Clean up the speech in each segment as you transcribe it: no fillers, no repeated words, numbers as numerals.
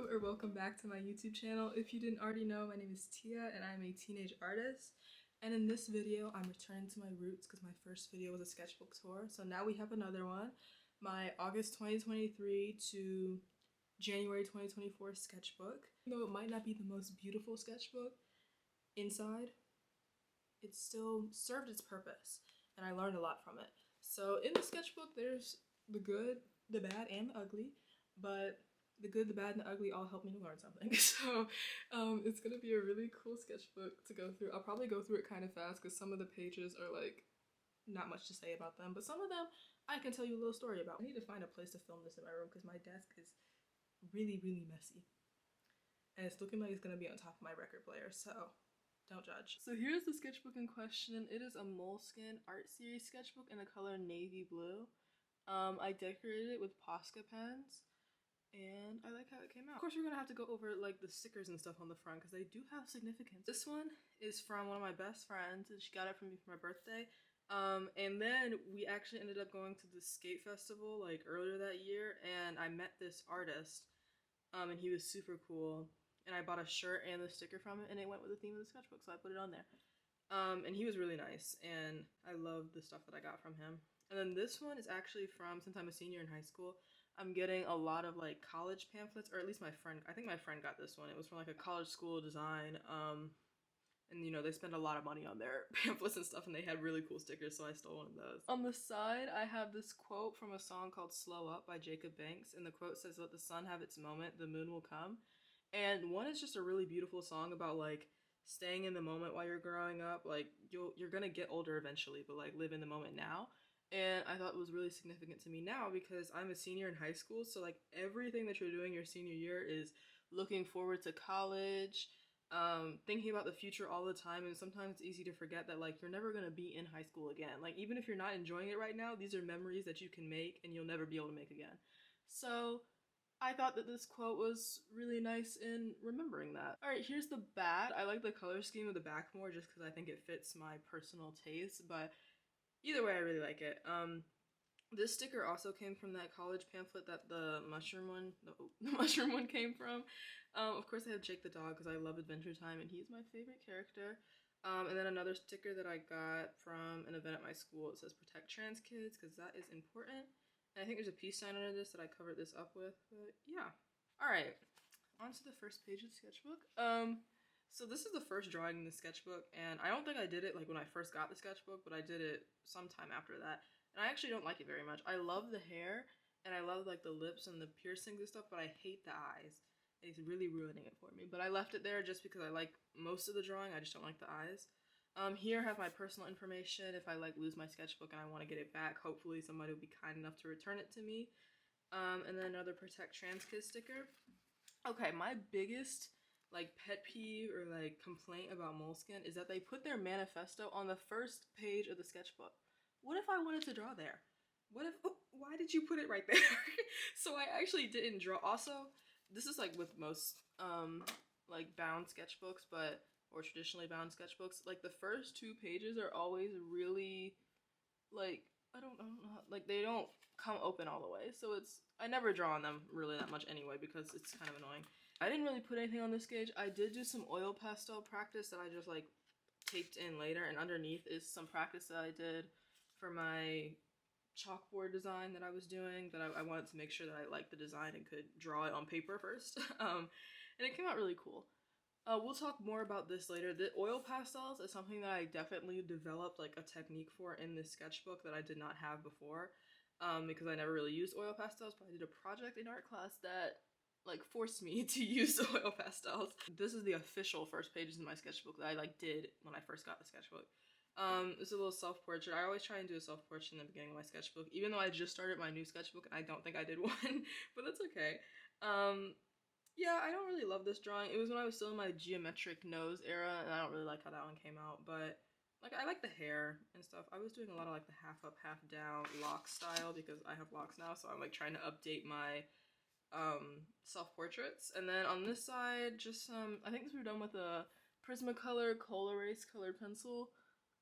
or welcome back to my YouTube channel. If you didn't already know, my name is Tia and I'm a teenage artist. And in this video, I'm returning to my roots because my first video was a sketchbook tour. So now we have another one. My August 2023 to January 2024 sketchbook. Though it might not be the most beautiful sketchbook inside, it still served its purpose and I learned a lot from it. So in the sketchbook, there's the good, the bad, and the ugly, but the good, the bad, and the ugly all help me to learn something. So it's gonna be a really cool sketchbook to go through. I'll probably go through it kind of fast because some of the pages are like not much to say about them, but some of them I can tell you a little story about. I need to find a place to film this in my room because my desk is really messy and it's looking like it's gonna be on top of my record player, so don't judge. So here's the sketchbook in question. It is a Moleskine art series sketchbook in the color navy blue. I decorated it with Posca pens and I like how it came out. Of course, we're gonna have to go over like the stickers and stuff on the front because they do have significance. This one is from one of my best friends and she got it from me for my birthday. And then we actually ended up going to the skate festival like earlier that year and I met this artist and he was super cool. And I bought a shirt and the sticker from it and it went with the theme of the sketchbook, so I put it on there. And he was really nice and I love the stuff that I got from him. And then this one is actually from, since I'm a senior in high school, I'm getting a lot of like college pamphlets, or at least my friend, I think my friend got this one. It was from like a college school of design. And you know, they spend a lot of money on their pamphlets and stuff and they had really cool stickers, so I stole one of those. On the side, I have this quote from a song called Slow Up by Jacob Banks, and the quote says, "Let the sun have its moment, the moon will come." And one is just a really beautiful song about like staying in the moment while you're growing up. Like you're gonna get older eventually, but like live in the moment now. And I thought it was really significant to me now because I'm a senior in high school, so like everything that you're doing your senior year is looking forward to college, thinking about the future all the time, and sometimes it's easy to forget that like you're never gonna be in high school again. Like even if you're not enjoying it right now, these are memories that you can make and you'll never be able to make again. So I thought that this quote was really nice in remembering that. Alright, here's the back. I like the color scheme of the back more just because I think it fits my personal taste, but either way I really like it. This sticker also came from that college pamphlet that the mushroom one came from. Of course I have Jake the dog because I love Adventure Time and he's my favorite character. And then another sticker that I got from an event at my school. It says protect trans kids because that is important. And I think there's a peace sign under this that I covered this up with, but yeah. Alright, on to the first page of the sketchbook. So this is the first drawing in the sketchbook, and I don't think I did it like when I first got the sketchbook, but I did it sometime after that. And I actually don't like it very much. I love the hair, and I love like the lips and the piercings and stuff, but I hate the eyes. It's really ruining it for me. But I left it there just because I like most of the drawing, I just don't like the eyes. Here I have my personal information. If I like lose my sketchbook and I want to get it back, hopefully somebody will be kind enough to return it to me. And then another protect trans kids sticker. Okay, my biggest like pet peeve or like complaint about Moleskine is that they put their manifesto on the first page of the sketchbook. What if I wanted to draw there? What if, oh, why did you put it right there? So I actually didn't draw. Also, this is like with most like bound sketchbooks, but or traditionally bound sketchbooks, like the first two pages are always really like I don't know, like they don't come open all the way, so it's, I never draw on them really that much anyway because it's kind of annoying. I didn't really put anything on this page. I did do some oil pastel practice that I just like taped in later, and underneath is some practice that I did for my chalkboard design that I was doing, that I wanted to make sure that I liked the design and could draw it on paper first. And it came out really cool. We'll talk more about this later. The oil pastels is something that I definitely developed like a technique for in this sketchbook that I did not have before, because I never really used oil pastels, but I did a project in art class that like forced me to use oil pastels. This is the official first pages in my sketchbook that I like did when I first got the sketchbook. It's a little self-portrait. I always try and do a self-portrait in the beginning of my sketchbook, even though I just started my new sketchbook and I don't think I did one, but that's okay. Yeah, I don't really love this drawing. It was when I was still in my geometric nose era, and I don't really like how that one came out, but like I like the hair and stuff. I was doing a lot of like the half up, half down lock style because I have locks now, so I'm like trying to update my self-portraits. And then on this side, just some, I think this was done with a Prismacolor Coal Erase colored pencil.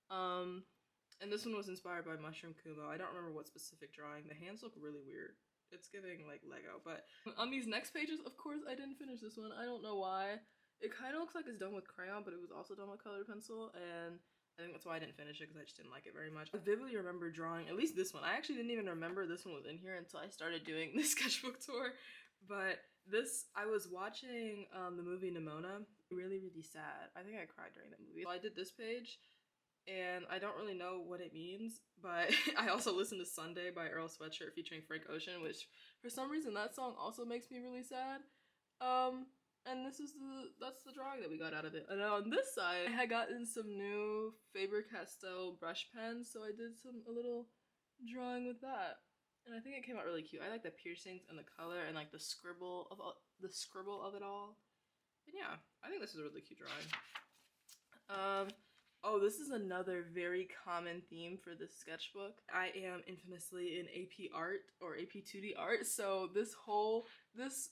And this one was inspired by Mushroom Kumo. I don't remember what specific drawing. The hands look really weird. It's giving like Lego. But on these next pages, of course, I didn't finish this one. I don't know why. It kind of looks like it's done with crayon, but it was also done with colored pencil, and I think that's why I didn't finish it, because I just didn't like it very much. I vividly remember drawing at least this one. I actually didn't even remember this one was in here until I started doing the sketchbook tour. But this, I was watching the movie Nimona. Really, really sad. I think I cried during that movie. So I did this page, and I don't really know what it means, but I also listened to Sunday by Earl Sweatshirt featuring Frank Ocean, which for some reason that song also makes me really sad. And that's the drawing that we got out of it. And on this side, I had gotten some new Faber-Castell brush pens, so I did a little drawing with that. And I think it came out really cute. I like the piercings and the color and like the scribble of it all. And yeah, I think this is a really cute drawing. Oh, this is another very common theme for this sketchbook. I am infamously in AP Art or AP 2D Art, so this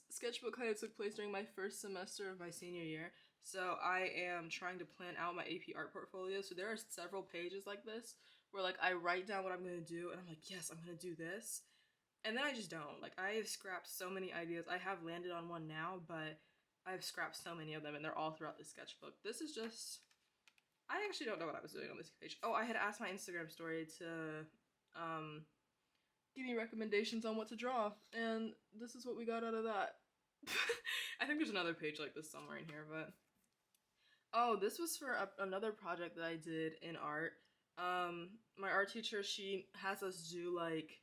sketchbook kind of took place during my first semester of my senior year. So I am trying to plan out my AP Art portfolio. So there are several pages like this where like I write down what I'm gonna do and I'm like, yes, I'm gonna do this. And then I just don't. Like, I have scrapped so many ideas. I have landed on one now, but I've scrapped so many of them and they're all throughout the sketchbook. This is just, I actually don't know what I was doing on this page. Oh, I had asked my Instagram story to give me recommendations on what to draw, and this is what we got out of that. I think there's another page like this somewhere in here, but oh, this was for another project that I did in art. My art teacher, she has us do like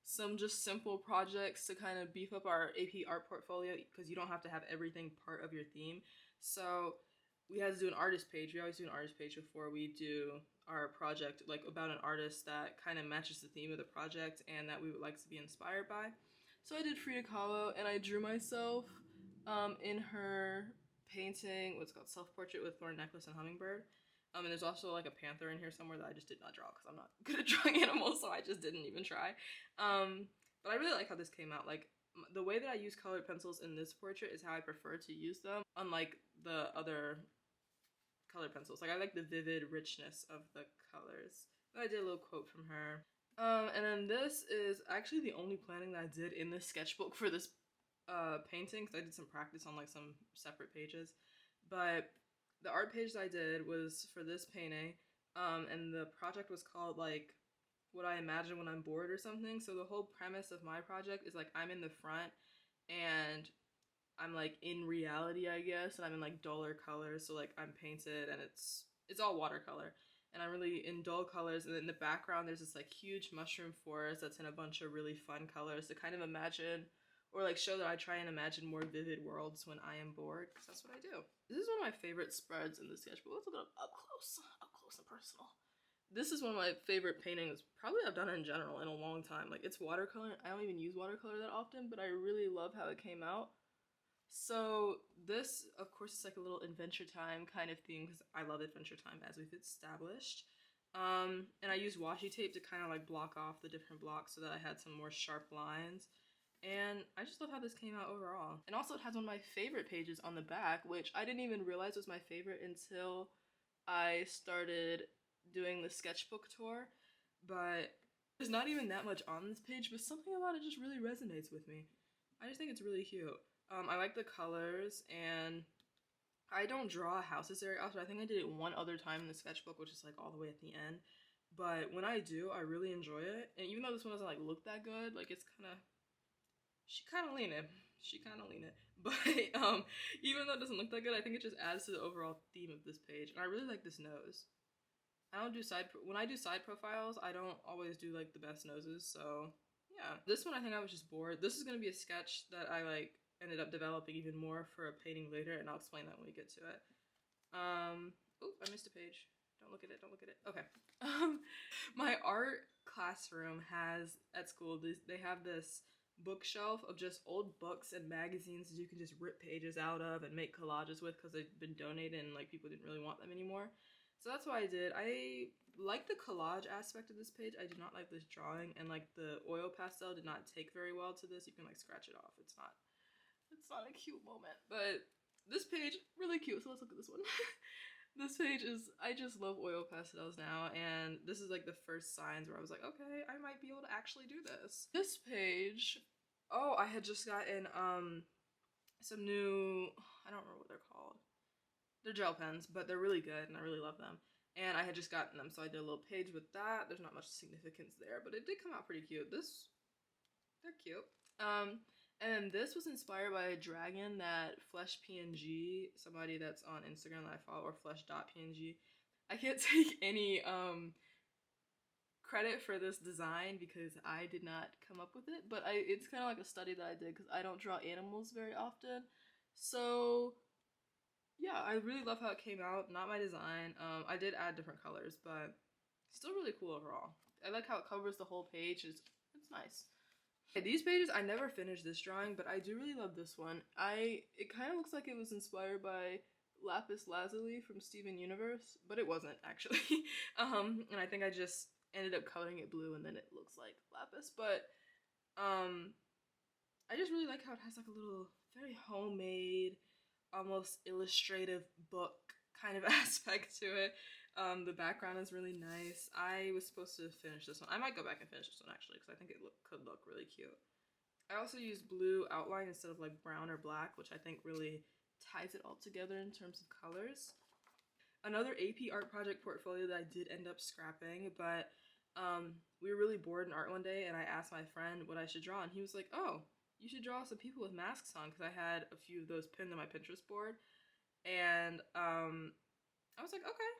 some just simple projects to kind of beef up our AP art portfolio, because you don't have to have everything part of your theme. So we had to do an artist page. We always do an artist page before we do our project, like about an artist that kind of matches the theme of the project and that we would like to be inspired by. So I did Frida Kahlo, and I drew myself in her painting, what's called Self-Portrait with Thorn Necklace and Hummingbird. And there's also like a panther in here somewhere that I just did not draw because I'm not good at drawing animals, so I just didn't even try. But I really like how this came out. Like, the way that I use colored pencils in this portrait is how I prefer to use them, unlike the other colored pencils. Like, I like the vivid richness of the colors. But I did a little quote from her. And then this is actually the only planning that I did in this sketchbook for this painting, because I did some practice on like some separate pages. But the art page that I did was for this painting, and the project was called like What I Imagine When I'm Bored or something. So the whole premise of my project is like I'm in the front and I'm like in reality, I guess, and I'm in like duller colors. So like I'm painted and it's all watercolor, and I'm really in dull colors. And in the background, there's this like huge mushroom forest that's in a bunch of really fun colors to kind of imagine or like show that I try and imagine more vivid worlds when I am bored, because that's what I do. This is one of my favorite spreads in the sketchbook. Let's look it up close and personal. This is one of my favorite paintings probably I've done in general in a long time. Like, it's watercolor. I don't even use watercolor that often, but I really love how it came out. So this, of course, is like a little Adventure Time kind of thing, because I love Adventure Time, as we've established. And I used washi tape to kind of like block off the different blocks so that I had some more sharp lines. And I just love how this came out overall. And also it has one of my favorite pages on the back, which I didn't even realize was my favorite until I started doing the sketchbook tour. But there's not even that much on this page, but something about it just really resonates with me. I just think it's really cute. I like the colors, and I don't draw houses very often. I think I did it one other time in the sketchbook, which is like all the way at the end. But when I do, I really enjoy it. And even though this one doesn't like look that good, like it's kind of, she kind of lean it. But even though it doesn't look that good, I think it just adds to the overall theme of this page. And I really like this nose. I don't do when I do side profiles, I don't always do like the best noses. So yeah, this one I think I was just bored. This is gonna be a sketch that I like ended up developing even more for a painting later, and I'll explain that when we get to it. Oh, I missed a page. Don't look at it. Okay. My art classroom has at school. They have this bookshelf of just old books and magazines that you can just rip pages out of and make collages with, because they've been donated and like people didn't really want them anymore. So that's what I did. I like the collage aspect of this page. I did not like this drawing, and like the oil pastel did not take very well to this. You can like scratch it off. It's not a cute moment. But this page, really cute. So let's look at this one. This page is, I just love oil pastels now, and this is like the first signs where I was like, okay, I might be able to actually do this. This page Oh, I had just gotten some new, I don't remember what they're called. They're gel pens, but they're really good and I really love them. And I had just gotten them, so I did a little page with that. There's not much significance there, but it did come out pretty cute. They're cute. And this was inspired by a dragon that Flesh PNG, somebody that's on Instagram that I follow, or flesh.png. I can't take any credit for this design because I did not come up with it, but it's kind of like a study that I did because I don't draw animals very often. So yeah, I really love how it came out. Not my design. I did add different colors, but still really cool overall. I like how it covers the whole page. It's nice. Okay, these pages, I never finished this drawing, but I do really love this one. It kind of looks like it was inspired by Lapis Lazuli from Steven Universe, but it wasn't actually. And I think I just ended up coloring it blue and then it looks like lapis. But I just really like how it has like a little very homemade, almost illustrative book kind of aspect to it. The background is really nice. I was supposed to finish this one. I might go back and finish this one actually because I think it could look really cute. I also used blue outline instead of like brown or black, which I think really ties it all together in terms of colors. Another AP art project portfolio that I did end up scrapping, but we were really bored in art one day and I asked my friend what I should draw and he was like, oh, you should draw some people with masks on because I had a few of those pinned on my Pinterest board. And I was like, okay,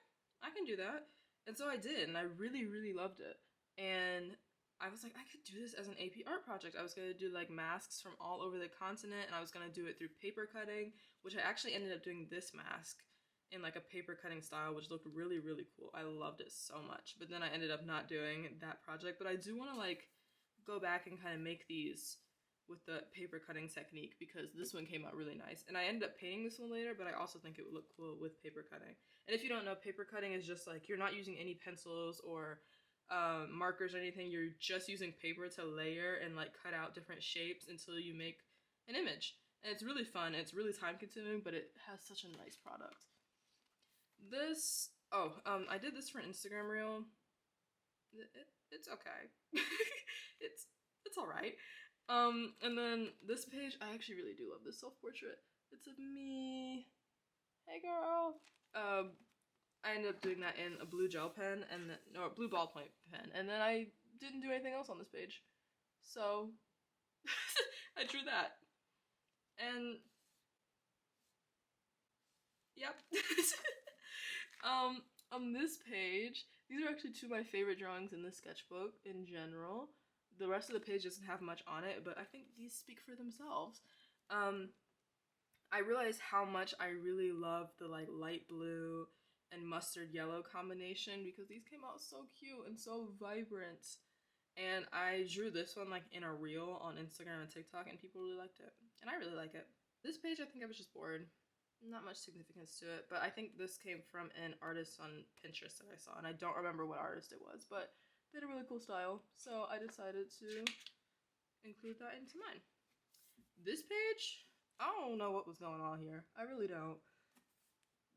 I can do that. And so I did, and I really, really loved it. And I was like, I could do this as an AP art project. I was going to do like masks from all over the continent, and I was going to do it through paper cutting, which I actually ended up doing this mask in like a paper cutting style, which looked really, really cool. I loved it so much. But then I ended up not doing that project. But I do want to like go back and kind of make these with the paper cutting technique because this one came out really nice. And I ended up painting this one later, but I also think it would look cool with paper cutting. And if you don't know, paper cutting is just like, you're not using any pencils or markers or anything. You're just using paper to layer and like cut out different shapes until you make an image. And it's really fun. It's really time consuming, but it has such a nice product. I did this for an Instagram reel. It's okay. it's all right. And then this page, I actually really do love this self-portrait. It's of me. Hey girl. I ended up doing that in a blue gel pen and a blue ballpoint pen, and then I didn't do anything else on this page. So I drew that. And yep. On this page, these are actually two of my favorite drawings in this sketchbook in general. The rest of the page doesn't have much on it, but I think these speak for themselves. I realized how much I really love the like light blue and mustard yellow combination because these came out so cute and so vibrant. And I drew this one like in a reel on Instagram and TikTok and people really liked it. And I really like it. This page, I think I was just bored. Not much significance to it, but I think this came from an artist on Pinterest that I saw, and I don't remember what artist it was, but they had a really cool style, so I decided to include that into mine. This page, I don't know what was going on here. I really don't.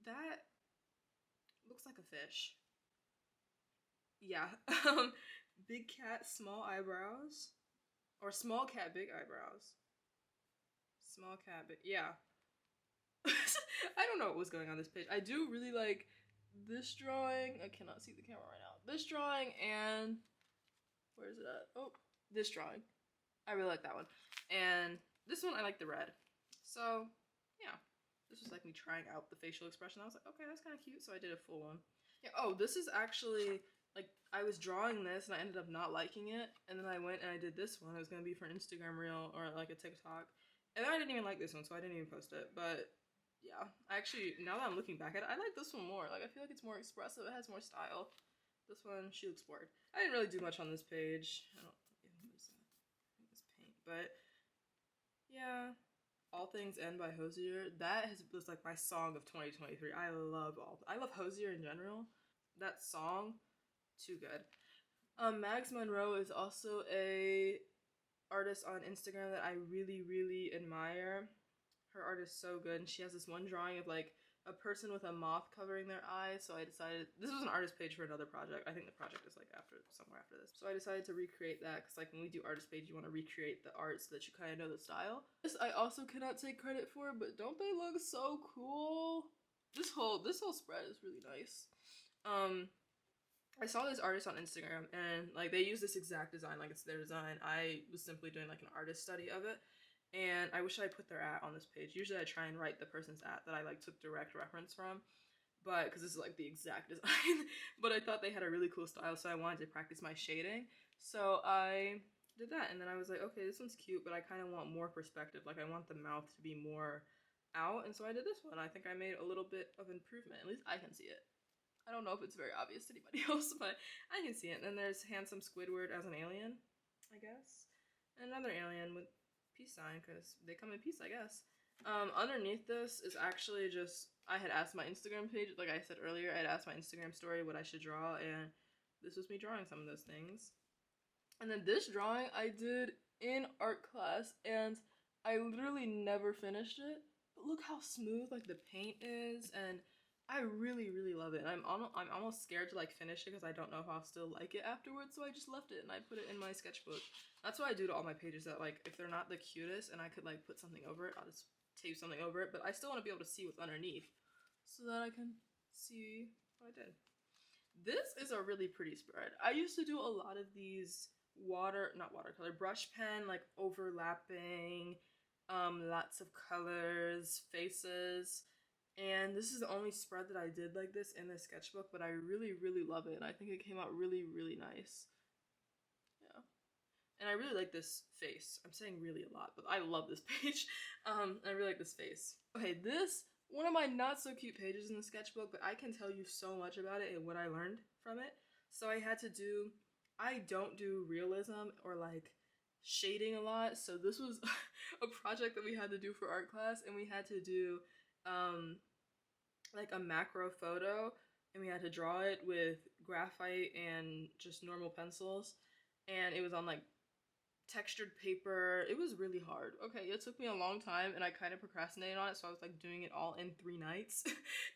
That looks like a fish. Yeah. Big cat, small eyebrows. Or small cat, big eyebrows. Small cat, big, yeah. I don't know what was going on this page. I do really like this drawing. I cannot see the camera right now. This drawing and where is it at? Oh, this drawing. I really like that one. And this one, I like the red. So, yeah. This was like me trying out the facial expression. I was like, okay, that's kind of cute. So I did a full one. Yeah. Oh, this is actually like I was drawing this and I ended up not liking it. And then I went and I did this one. It was gonna be for an Instagram reel or like a TikTok. And then I didn't even like this one, so I didn't even post it. But yeah, actually, now that I'm looking back at it, I like this one more. Like, I feel like it's more expressive. It has more style. This one, she looks bored. I didn't really do much on this page. I don't, what is that? I think it's paint. But yeah, All Things End by Hosier. That was like my song of 2023. I love Hosier in general. That song, too good. Mags Monroe is also a artist on Instagram that I really, really admire. Her art is so good, and she has this one drawing of like a person with a moth covering their eyes, so I decided this was an artist page for another project. I think the project is like somewhere after this. So I decided to recreate that because like when we do artist page, you want to recreate the art so that you kind of know the style. This I also cannot take credit for, but don't they look so cool? This whole spread is really nice. I saw this artist on Instagram and like they use this exact design, like it's their design. I was simply doing like an artist study of it, and I wish I put their @ on this page. Usually I try and write the person's @ that I like took direct reference from, but because this is like the exact design. But I thought they had a really cool style, so I wanted to practice my shading. So I did that, and then I was like, okay, this one's cute, but I kind of want more perspective. Like I want the mouth to be more out, and so I did this one. I think I made a little bit of improvement. At least I can see it. I don't know if it's very obvious to anybody else, but I can see it. And then there's handsome Squidward as an alien, I guess. And another alien with peace sign, because they come in peace, I guess. Underneath this is actually just, I had asked my Instagram page, like I said earlier, I had asked my Instagram story what I should draw, and this was me drawing some of those things. And then this drawing I did in art class, and I literally never finished it. But look how smooth like the paint is, and I really, really love it. And I'm almost scared to like finish it because I don't know if I'll still like it afterwards. So I just left it and I put it in my sketchbook. That's what I do to all my pages, that like if they're not the cutest and I could like put something over it, I'll just tape something over it. But I still want to be able to see what's underneath so that I can see what I did. This is a really pretty spread. I used to do a lot of these not watercolor, brush pen, like overlapping, lots of colors, faces. And this is the only spread that I did like this in the sketchbook, but I really, really love it. And I think it came out really, really nice. Yeah. And I really like this face. I'm saying really a lot, but I love this page. I really like this face. Okay, this, one of my not so cute pages in the sketchbook, but I can tell you so much about it and what I learned from it. So I don't do realism or like shading a lot. So this was a project that we had to do for art class, and we had to do like a macro photo, and we had to draw it with graphite and just normal pencils, and it was on like textured paper. It was really hard. Okay, it took me a long time and I kind of procrastinated on it, so I was like doing it all in 3 nights.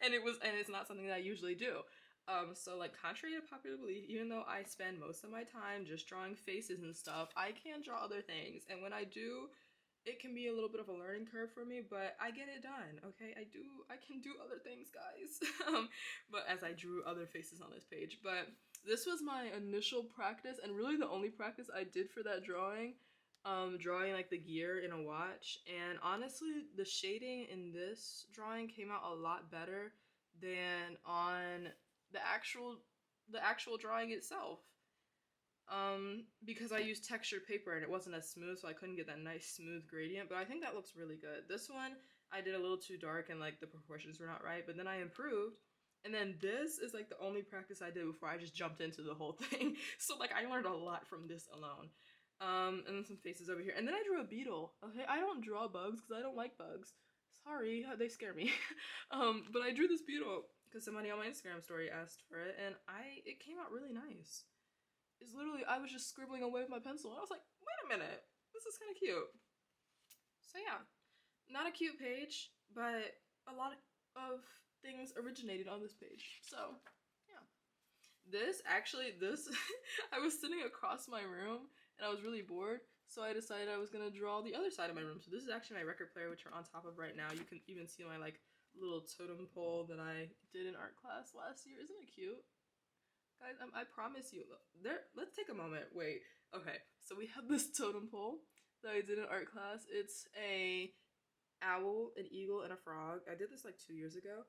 and it's not something that I usually do. So like contrary to popular belief, even though I spend most of my time just drawing faces and stuff, I can draw other things, and when I do, it can be a little bit of a learning curve for me, but I get it done, okay? I can do other things, guys. But as I drew other faces on this page. But this was my initial practice, and really the only practice I did for that drawing, drawing like the gear in a watch. And honestly, the shading in this drawing came out a lot better than on the actual drawing itself. Because I used textured paper and it wasn't as smooth, so I couldn't get that nice smooth gradient, but I think that looks really good. This one, I did a little too dark and like the proportions were not right, but then I improved. And then this is like the only practice I did before I just jumped into the whole thing. So like I learned a lot from this alone. And then some faces over here. And then I drew a beetle. Okay, I don't draw bugs because I don't like bugs. Sorry, they scare me. But I drew this beetle because somebody on my Instagram story asked for it, and it came out really nice. It's literally, I was just scribbling away with my pencil, and I was like, wait a minute, this is kind of cute. So yeah, not a cute page, but a lot of things originated on this page. So yeah, this I was sitting across my room and I was really bored, so I decided I was gonna draw the other side of my room. So this is actually my record player, which we're on top of right now. You can even see my like little totem pole that I did in art class last year. Isn't it cute? Guys, I promise you, let's take a moment, wait. Okay, so we have this totem pole that I did in art class. It's a owl, an eagle, and a frog. I did this like 2 years ago.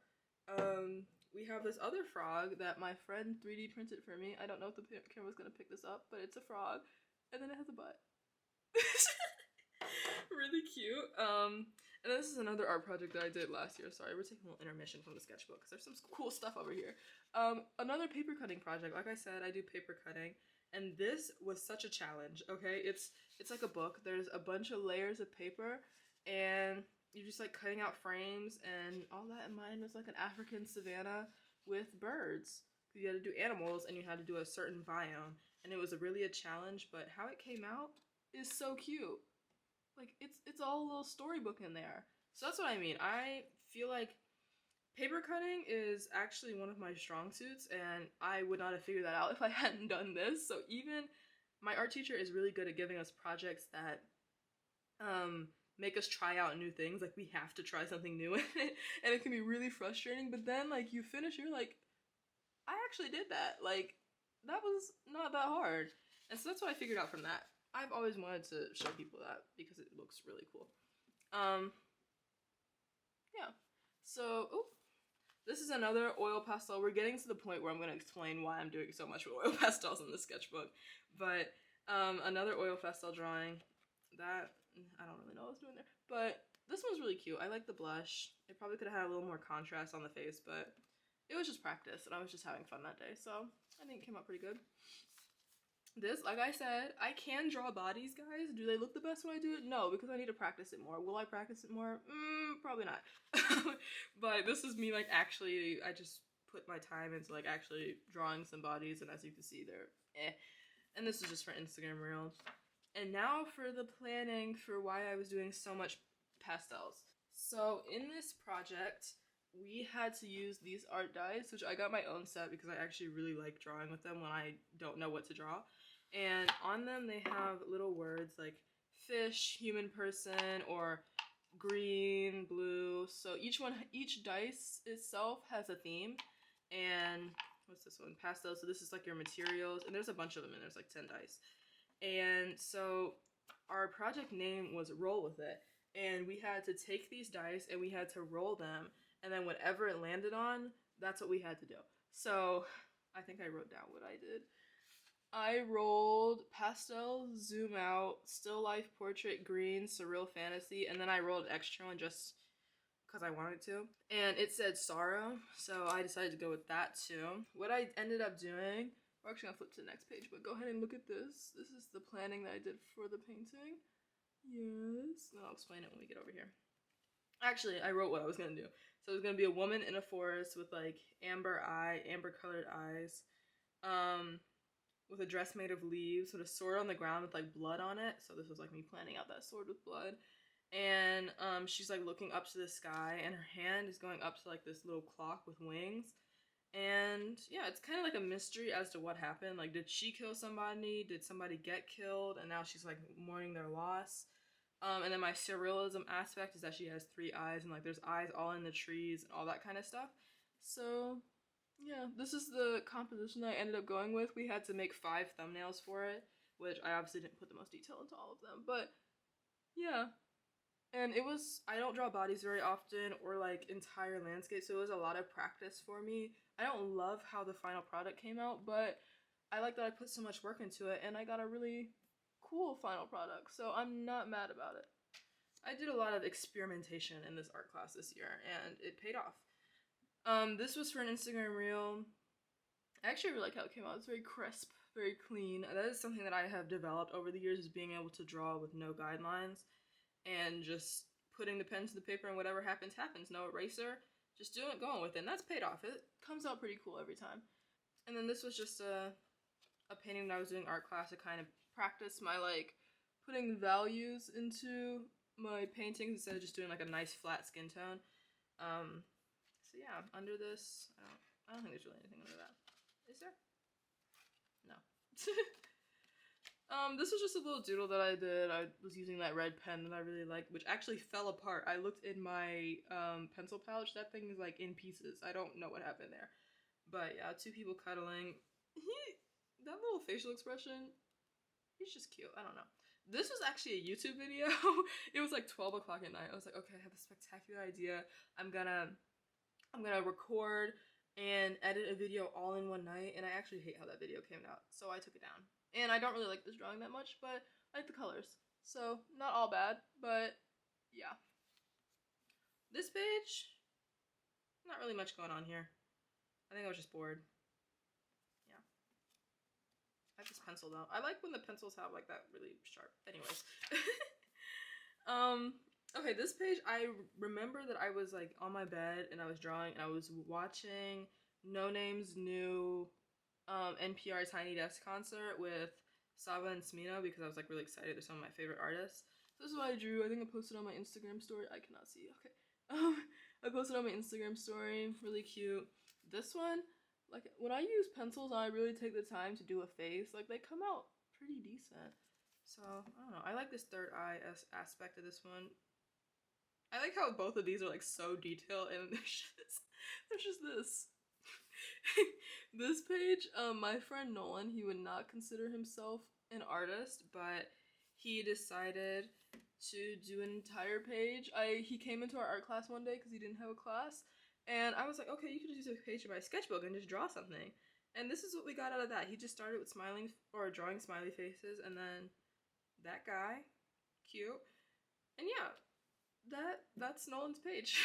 We have this other frog that my friend 3D printed for me. I don't know if the camera's gonna pick this up, but it's a frog, and then it has a butt. Really cute. And this is another art project that I did last year. Sorry, we're taking a little intermission from the sketchbook because there's some cool stuff over here. Another paper cutting project. Like I said, I do paper cutting, and this was such a challenge. Okay, it's like a book. There's a bunch of layers of paper, and you're just like cutting out frames and all that. And mine was like an African savanna with birds. You had to do animals and you had to do a certain biome, and it was really a challenge. But how it came out is so cute. Like, it's all a little storybook in there. So that's what I mean. I feel like paper cutting is actually one of my strong suits, and I would not have figured that out if I hadn't done this. So even my art teacher is really good at giving us projects that make us try out new things. Like, we have to try something new in it, and it can be really frustrating, but then like you finish, you're like, I actually did that. Like, that was not that hard. And so that's what I figured out from that. I've always wanted to show people that because it looks really cool. Yeah. So, oh, this is another oil pastel. We're getting to the point where I'm going to explain why I'm doing so much with oil pastels in the sketchbook. But another oil pastel drawing that I don't really know what I was doing there. But this one's really cute. I like the blush. It probably could have had a little more contrast on the face, but it was just practice, and I was just having fun that day. So I think it came out pretty good. This, like I said, I can draw bodies, guys. Do they look the best when I do it? No, because I need to practice it more. Will I practice it more? Probably not. But this is me, like, actually, I just put my time into, like, actually drawing some bodies, and as you can see, they're eh. And this is just for Instagram Reels. And now for the planning for why I was doing so much pastels. So in this project, we had to use these art dies, which I got my own set because I actually really like drawing with them when I don't know what to draw. And on them they have little words like fish, human person, or green, blue. So each dice itself has a theme. And what's this one? Pastels. So this is like your materials, and there's a bunch of them, and there's like 10 dice. And so our project name was Roll With It. And we had to take these dice and we had to roll them, and then whatever it landed on, that's what we had to do. So I think I wrote down what I did. I rolled pastel, zoom out, still life, portrait, green, surreal fantasy, and then I rolled extra one just because I wanted to. And it said sorrow, so I decided to go with that too. What I ended up doing, we're actually gonna flip to the next page, but go ahead and look at this. This is the planning that I did for the painting. Yes, and I'll explain it when we get over here. Actually, I wrote what I was gonna do. So it was gonna be a woman in a forest with like amber colored eyes, with a dress made of leaves, with a sword on the ground with like blood on it. So this was like me planning out that sword with blood. And she's like looking up to the sky, and her hand is going up to like this little clock with wings. And yeah, it's kind of like a mystery as to what happened. Like, did she kill somebody? Did somebody get killed? And now she's like mourning their loss. And then my surrealism aspect is that she has 3 eyes, and like there's eyes all in the trees and all that kind of stuff. So yeah, this is the composition I ended up going with. We had to make 5 thumbnails for it, which I obviously didn't put the most detail into all of them, but yeah. And it was, I don't draw bodies very often or like entire landscapes, so it was a lot of practice for me. I don't love how the final product came out, but I like that I put so much work into it, and I got a really cool final product, so I'm not mad about it. I did a lot of experimentation in this art class this year, and it paid off. This was for an Instagram reel. I actually really like how it came out. It's very crisp, very clean. That is something that I have developed over the years, is being able to draw with no guidelines and just putting the pen to the paper, and whatever happens, happens. No eraser, just doing it, going with it, and that's paid off. It comes out pretty cool every time. And then this was just a painting that I was doing art class to kind of practice my like putting values into my paintings instead of just doing like a nice flat skin tone. So yeah, under this, I don't think there's really anything under that. Is there? No. This was just a little doodle that I did. I was using that red pen that I really liked, which actually fell apart. I looked in my pencil pouch. That thing is like in pieces. I don't know what happened there. But yeah, 2 people cuddling. That little facial expression, he's just cute. I don't know. This was actually a YouTube video. It was like 12 o'clock at night. I was like, okay, I have a spectacular idea. I'm gonna record and edit a video all in one night, and I actually hate how that video came out, so I took it down. And I don't really like this drawing that much, but I like the colors. So, not all bad, but yeah. This page, not really much going on here. I think I was just bored. Yeah. I have this pencil though. I like when the pencils have like that really sharp. Anyways. Okay, this page, I remember that I was like on my bed and I was drawing and I was watching No Name's new NPR Tiny Desk concert with Saba and Smino because I was like really excited. They're some of my favorite artists. So this is what I drew. I think I posted on my Instagram story. I cannot see. Okay. I posted on my Instagram story. Really cute. This one, like when I use pencils, I really take the time to do a face. Like they come out pretty decent. So, I don't know. I like this third eye aspect of this one. I like how both of these are like so detailed, and there's just this. This page, my friend Nolan, he would not consider himself an artist, but he decided to do an entire page. He came into our art class one day because he didn't have a class, and I was like, okay, you could just use a page of my sketchbook and just draw something. And this is what we got out of that. He just started with smiling or drawing smiley faces, and then that guy, cute, and yeah, that's Nolan's page.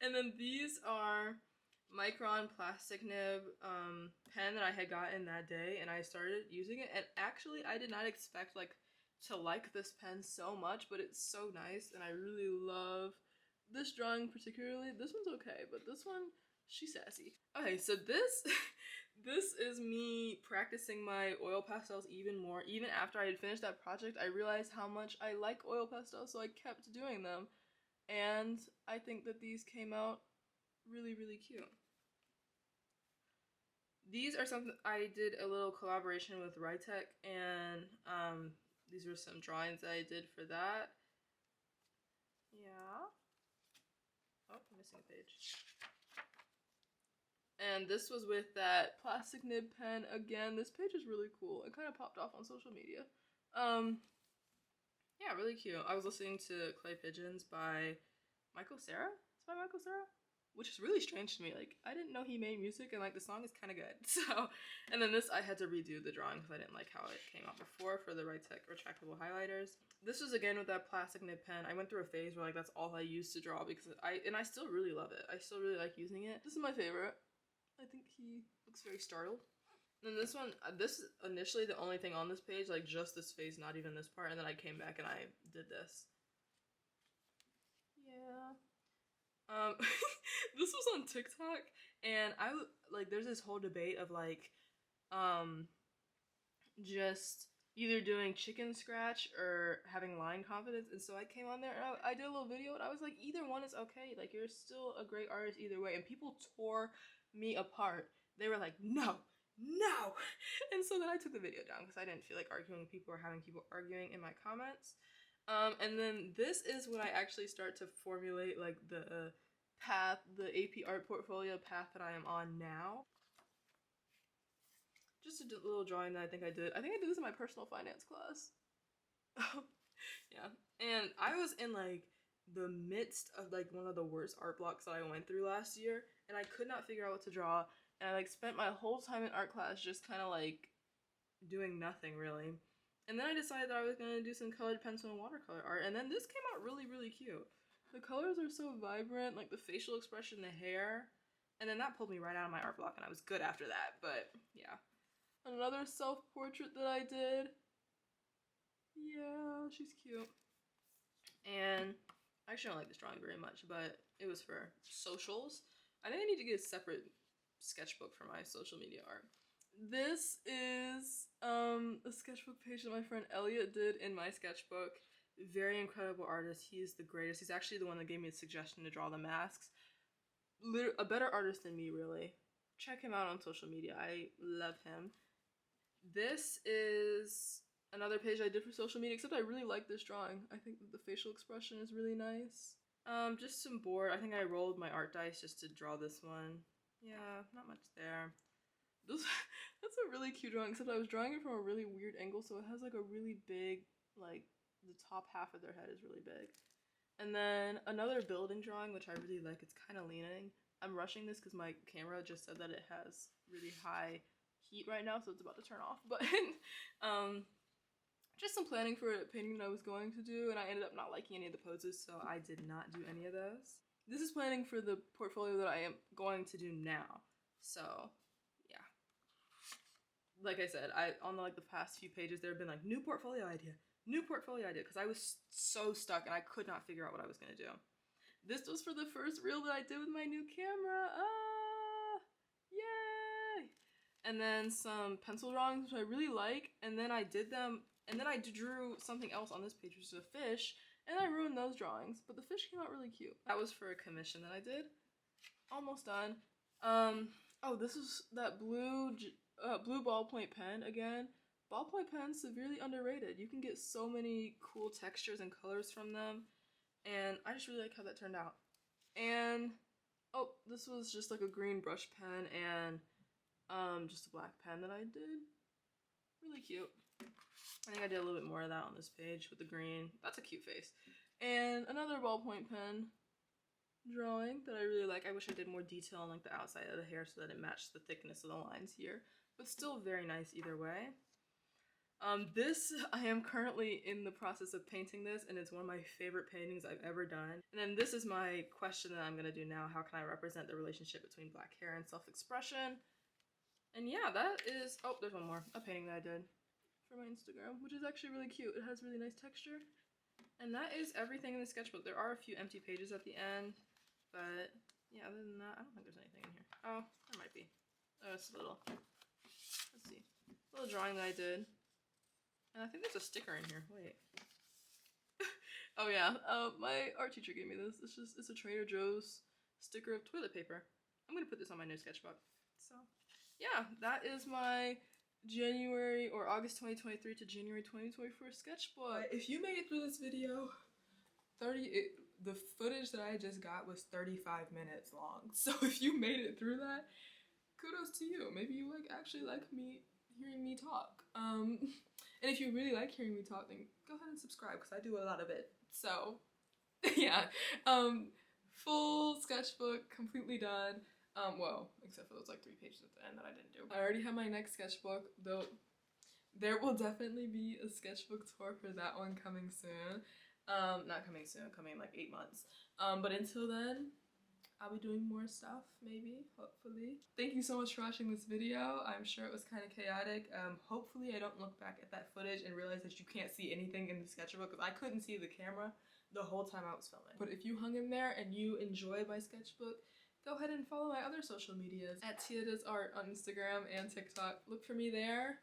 And then these are micron plastic nib pen that I had gotten that day, and I started using it, and actually I did not expect to like this pen so much, but it's so nice, and I really love this drawing particularly. This one's okay, but this one, she's sassy. Okay, so this this is me practicing my oil pastels even more. Even after I had finished that project, I realized how much I like oil pastels, so I kept doing them. And I think that these came out really, really cute. These are something I did a little collaboration with Rytech, and these were some drawings that I did for that. Yeah. Oh, I'm missing a page. And this was with that plastic nib pen. Again, this page is really cool. It kind of popped off on social media. Yeah, really cute. I was listening to Clay Pigeons by Michael Cera. It's by Michael Cera, which is really strange to me. Like, I didn't know he made music, and like the song is kind of good. So, and then this I had to redo the drawing because I didn't like how it came out before for the Rytech retractable highlighters. This was again with that plastic nib pen. I went through a phase where like that's all I used to draw because I still really love it. I still really like using it. This is my favorite. I think he looks very startled. And then this one, this is initially the only thing on this page, like just this face, not even this part, and then I came back and I did this. Yeah. This was on TikTok, and there's this whole debate of just either doing chicken scratch or having line confidence, and so I came on there and I did a little video, and I was like, either one is okay, like you're still a great artist either way, and people tore me apart. They were like, no, and so then I took the video down because I didn't feel like arguing with people or having people arguing in my comments. And then this is when I actually start to formulate like the path, the AP art portfolio path that I am on now. Just a little drawing that I think I did this in my personal finance class. Yeah, and I was in like the midst of like one of the worst art blocks that I went through last year, and I could not figure out what to draw, and I like spent my whole time in art class just kind of like doing nothing really. And then I decided that I was gonna do some colored pencil and watercolor art, and then this came out really, really cute. The colors are so vibrant, like the facial expression, the hair, and then that pulled me right out of my art block, and I was good after that. But yeah, another self-portrait that I did. Yeah, she's cute. And I actually don't like this drawing very much, but it was for socials. I think I need to get a separate sketchbook for my social media art. This is a sketchbook page that my friend Elliot did in my sketchbook. Very incredible artist. He is the greatest. He's actually the one that gave me a suggestion to draw the masks. A better artist than me, really. Check him out on social media. I love him. This is another page I did for social media, except I really like this drawing. I think that the facial expression is really nice. Just some board. I think I rolled my art dice just to draw this one. Yeah, not much there. That's a really cute drawing, except I was drawing it from a really weird angle, so it has like a really big, like, the top half of their head is really big. And then another building drawing, which I really like. It's kind of leaning. I'm rushing this because my camera just said that it has really high heat right now, so it's about to turn off. But just some planning for a painting that I was going to do, and I ended up not liking any of the poses, so I did not do any of those. This is planning for the portfolio that I am going to do now. So yeah, like I said, on the past few pages there have been like new portfolio idea, because I was so stuck and I could not figure out what I was gonna do. This was for the first reel that I did with my new camera. Yay! And then some pencil drawings, which I really like, and then I did them, and then I drew something else on this page, which is a fish, and I ruined those drawings, but the fish came out really cute. That was for a commission that I did. Almost done. Oh, this is that blue ballpoint pen again. ballpoint pens, severely underrated. You can get so many cool textures and colors from them, and I just really like how that turned out. And oh, this was just like a green brush pen and just a black pen that I did. Really cute. I think I did a little bit more of that on this page with the green. That's a cute face. And another ballpoint pen drawing that I really like. I wish I did more detail on like the outside of the hair so that it matched the thickness of the lines here, but still very nice either way. This, I am currently in the process of painting this, and it's one of my favorite paintings I've ever done. And then this is my question that I'm gonna do now. How can I represent the relationship between black hair and self-expression? And yeah, that is, oh, there's one more, a painting that I did for my Instagram, which is actually really cute. It has really nice texture. And that is everything in the sketchbook. There are a few empty pages at the end, but yeah, other than that, I don't think there's anything in here. Oh, there might be. Oh, it's a little, let's see, a little drawing that I did. And I think there's a sticker in here. Wait. Oh yeah, my art teacher gave me this. It's a Trader Joe's sticker of toilet paper. I'm gonna put this on my new sketchbook. So yeah, that is my January or August 2023 to January 2024 sketchbook. If you made it through this video, the footage that I just got was 35 minutes long. So if you made it through that, kudos to you. Maybe you actually like me hearing me talk. And if you really like hearing me talk, then go ahead and subscribe because I do a lot of it. So yeah, full sketchbook completely done. Well, except for those like 3 pages at the end that I didn't do. I already have my next sketchbook, though there will definitely be a sketchbook tour for that one coming soon. Not coming soon, coming in like 8 months. But until then, I'll be doing more stuff, maybe, hopefully. Thank you so much for watching this video. I'm sure it was kind of chaotic. Hopefully I don't look back at that footage and realize that you can't see anything in the sketchbook, because I couldn't see the camera the whole time I was filming. But if you hung in there and you enjoyed my sketchbook, go ahead and follow my other social medias at Tia Does Art on Instagram and TikTok. Look for me there.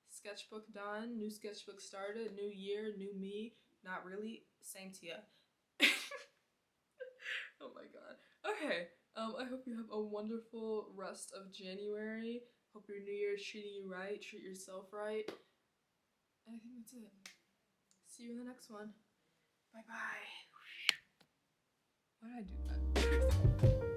Sketchbook done, new sketchbook started, new year, new me. Not really, same Tia. Oh my god. Okay, I hope you have a wonderful rest of January. Hope your new year is treating you right, treat yourself right. And I think that's it. See you in the next one. Bye bye. Why did I do that?